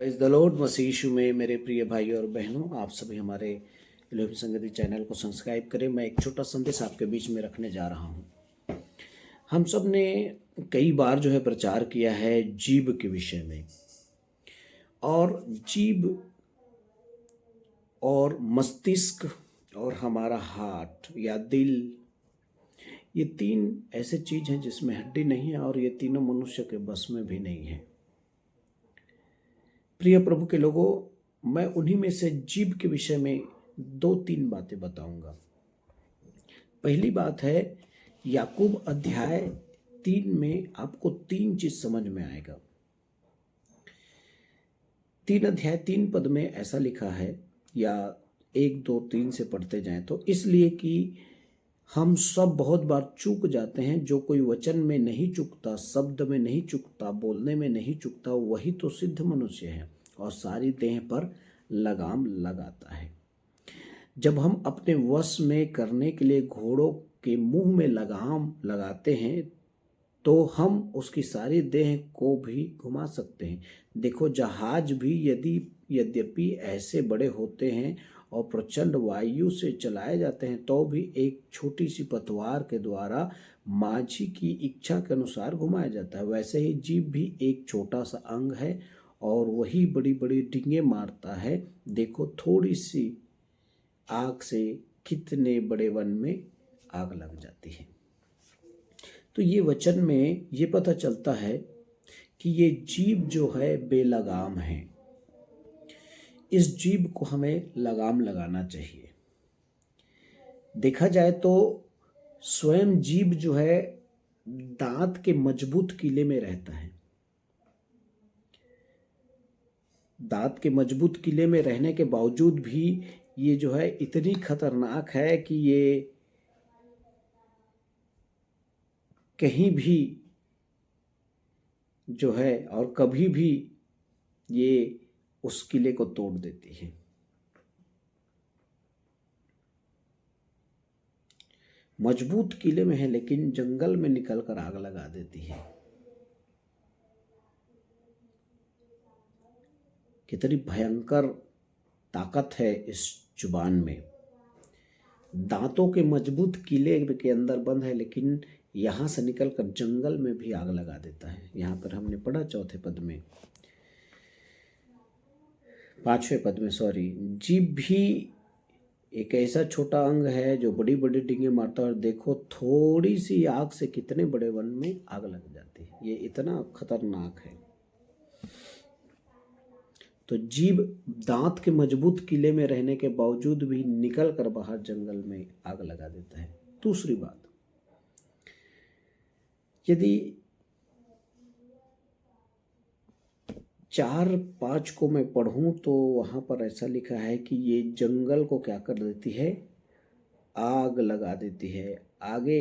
इस the Lord मसीह यीशु में मेरे प्रिय भाई और बहनों, आप सभी हमारे इलोही संगति चैनल को सब्सक्राइब करें। मैं एक छोटा संदेश आपके बीच में रखने जा रहा हूं। हम सब ने कई बार प्रचार किया है जीभ के विषय में, और जीभ और मस्तिष्क और हमारा हार्ट या दिल, ये तीन ऐसे चीज हैं जिसमें हड्डी नहीं है, और ये तीनों मनुष्य के बस में भी नहीं है। प्रिय प्रभु के लोगों, मैं उन्हीं में से जीभ के विषय में 2-3 बातें बताऊंगा। पहली बात है, याकूब अध्याय 3 में आपको 3 चीज समझ में आएगा। 3 अध्याय 3 पद में ऐसा लिखा है, या 1, 2, 3 से पढ़ते जाएं तो, इसलिए कि हम सब बहुत बार चूक जाते हैं। जो कोई वचन में नहीं चूकता, शब्द में नहीं चूकता, बोलने में नहीं चूकता, वही तो सिद्ध मनुष्य है और सारी देह पर लगाम लगाता है। जब हम अपने वश में करने के लिए घोड़ों के मुंह में लगाम लगाते हैं, तो हम उसकी सारी देह को भी घुमा सकते हैं। देखो, जहाज भी यद्यपि ऐसे बड़े होते हैं और प्रचंड वायु से चलाए जाते हैं, तो भी एक छोटी सी पतवार के द्वारा माझी की इच्छा के अनुसार घुमाया जाता है। वैसे ही जीभ भी एक छोटा सा अंग है और वही बड़ी बड़ी डींगे मारता है। देखो, थोड़ी सी आग से कितने बड़े वन में आग लग जाती है। तो ये वचन में ये पता चलता है कि ये जीभ जो है बेलगाम है। इस जीभ को हमें लगाम लगाना चाहिए। देखा जाए तो स्वयं जीभ जो है दांत के मजबूत किले में रहता है। दांत के मजबूत किले में रहने के बावजूद भी ये जो है इतनी खतरनाक है कि ये कहीं भी जो है और कभी भी ये उस किले को तोड़ देती है। मजबूत किले में है, लेकिन जंगल में निकलकर आग लगा देती है। कितनी भयंकर ताकत है इस जुबान में। दांतों के मजबूत किले के अंदर बंद है, लेकिन यहां से निकलकर जंगल में भी आग लगा देता है। यहां पर हमने पढ़ा 4 पद में, 5वें पद में, सॉरी, जीभ भी एक ऐसा छोटा अंग है जो बड़ी बड़ी डींगे मारता है। और देखो, थोड़ी सी आग से कितने बड़े वन में आग लग जाती है। ये इतना खतरनाक है। तो जीभ दांत के मजबूत किले में रहने के बावजूद भी निकल कर बाहर जंगल में आग लगा देता है। दूसरी बात, यदि 4-5 को मैं पढ़ूं तो वहां पर ऐसा लिखा है कि ये जंगल को क्या कर देती है, आग लगा देती है। आगे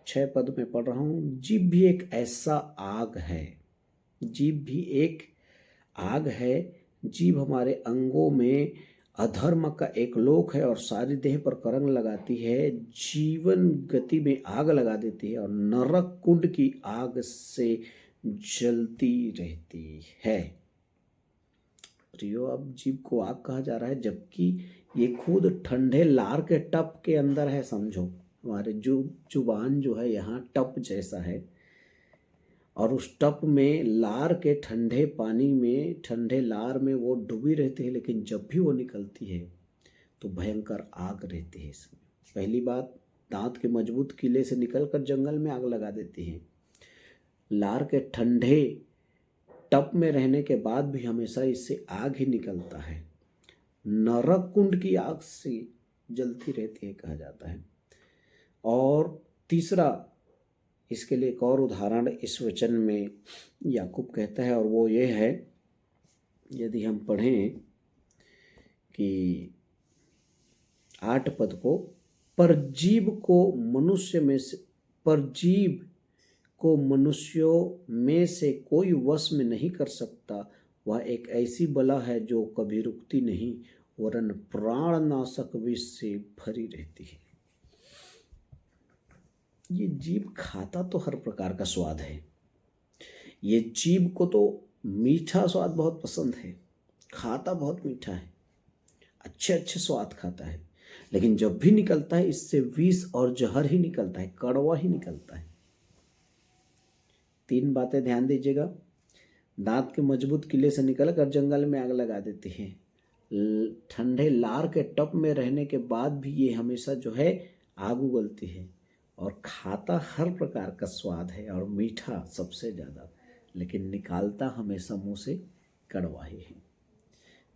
6 पद में पढ़ रहा हूं, जीभ भी एक ऐसा आग है। जीभ भी एक आग है। जीभ हमारे अंगों में अधर्म का एक लोक है और सारी देह पर करंग लगाती है। जीवन गति में आग लगा देती है और नरक कुंड की आग से जलती रहती है। प्रियो, अब जीभ को आग कहा जा रहा है, जबकि ये खुद ठंडे लार के टप के अंदर है। समझो, हमारे जुबान जो है यहाँ टप जैसा है, और उस टप में लार के ठंडे पानी में, ठंडे लार में वो डूबी रहती है, लेकिन जब भी वो निकलती है तो भयंकर आग रहती है इसमें। पहली बात, दांत के मजबूत किले से निकलकर जंगल में आग लगा देती है। लार के ठंडे टप में रहने के बाद भी हमेशा इससे आग ही निकलता है। नरक कुंड की आग से जलती रहती है, कहा जाता है। और तीसरा, इसके लिए एक और उदाहरण इस वचन में याकूब कहता है, और वो ये है, यदि हम पढ़ें कि 8 पद को, पर जीभ को मनुष्यों में से कोई वश में नहीं कर सकता। वह एक ऐसी बला है जो कभी रुकती नहीं, वरन प्राणनाशक विष से भरी रहती है। ये जीभ खाता तो हर प्रकार का स्वाद है। ये जीभ को तो मीठा स्वाद बहुत पसंद है, खाता बहुत मीठा है, अच्छे अच्छे स्वाद खाता है, लेकिन जब भी निकलता है इससे विष और जहर ही निकलता है, कड़वा ही निकलता है। 3 बातें ध्यान दीजिएगा। दांत के मजबूत किले से निकलकर जंगल में आग लगा देती है। ठंडे लार के टप में रहने के बाद भी ये हमेशा जो है आग उगलती है, और खाता हर प्रकार का स्वाद है और मीठा सबसे ज़्यादा, लेकिन निकालता हमेशा मुंह से कड़वा ही है।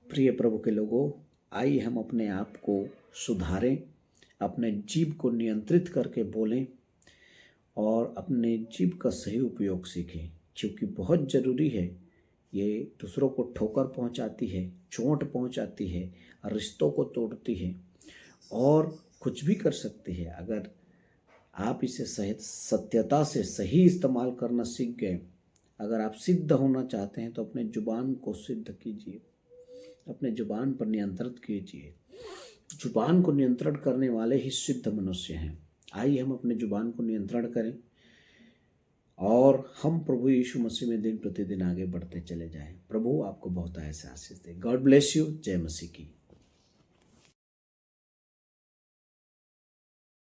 प्रिय प्रभु के लोगों, आइए हम अपने आप को सुधारें, अपने जीभ को नियंत्रित करके बोलें और अपने जीभ का सही उपयोग सीखें, क्योंकि बहुत ज़रूरी है। ये दूसरों को ठोकर पहुंचाती है, चोट पहुंचाती है, रिश्तों को तोड़ती है और कुछ भी कर सकती है। अगर आप इसे सत्यता से सही इस्तेमाल करना सीख गए, अगर आप सिद्ध होना चाहते हैं तो अपने जुबान को सिद्ध कीजिए, अपने जुबान पर नियंत्रित कीजिए। जुबान को नियंत्रण करने वाले ही सिद्ध मनुष्य हैं। आइए हम अपने जुबान को नियंत्रण करें और हम प्रभु यीशु मसीह में दिन प्रतिदिन आगे बढ़ते चले जाएं। प्रभु आपको बहुत ऐसे आशीष दे। God bless you. जय मसीह की।